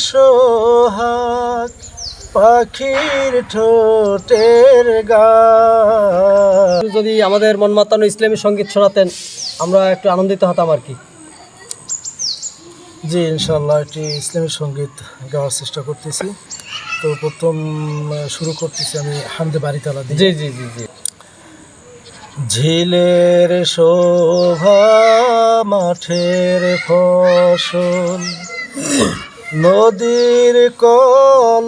সোহাগ পাখির ঠোঁটের গান। যদি আমাদের মন মাতানো ইসলামী সঙ্গীত শোনাতেন আমরা একটু আনন্দিত হতাম আর কি। জি ইনশাল্লাহ একটি ইসলামী সঙ্গীত গাওয়ার চেষ্টা করতেছি। তো প্রথম শুরু করতেছি আমি হামদে বাড়ি তালা দিয়ে। জি জি জি জি। ঝিলের শোভা মাঠের ফসল, নদীর কলতান,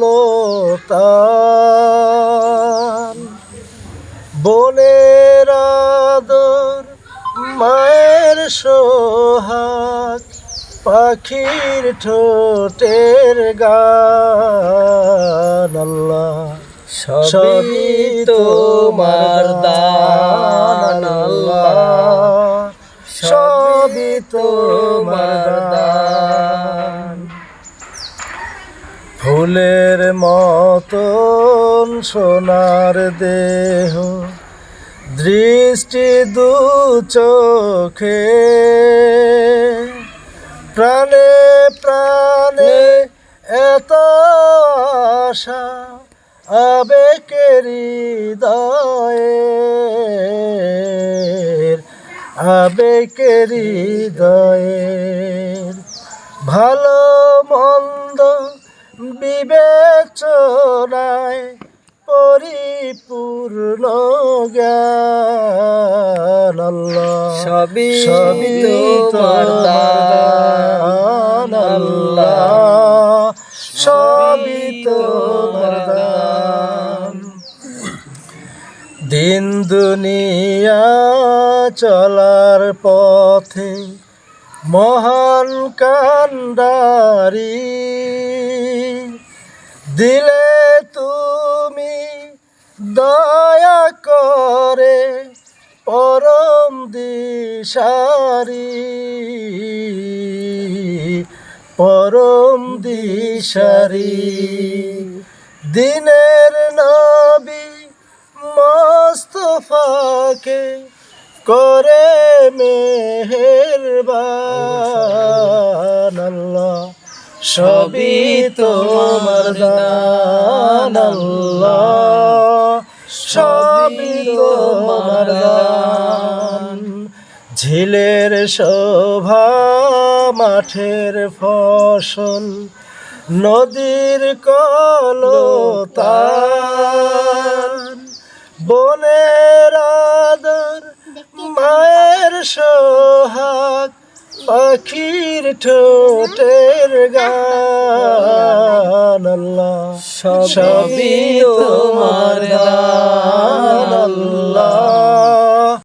বনের আদর মায়ের সোহাগ পাখির ঠোঁটের গান। আল্লাহ সবই তোমার দান, আল্লাহ সবই তোমার দান। ফুলের মতন সোনার দেহ, দৃষ্টি দু চোখে, প্রাণে প্রাণে এত আশা আবেগের হৃদয়ের, আবেগের হৃদয়ের। ভালো মন্দ বিবেচনায় পরিপূর্ণ জ্ঞান। আল্লাহ সবই তোমার দান, আল্লাহ সবই তোমার দান। দিন দুনিয়া চলার পথে মহান কান্ডারি, দিলে তুমি দয়া করে পরম দিশারি, পরম দিশারি। দিনের নবী মোস্তফাকে করে মেহেরবান। আল্লাহ সবই তোমার দান, আল্লাহ সবই তোমার দান। ঝিলের শোভা মাঠের ফসল, নদীর কলতান, বনের আদর মায়ের সোহাগ পাখির ঠোঁটের গান। আল্লাহ সবই তোমার দান।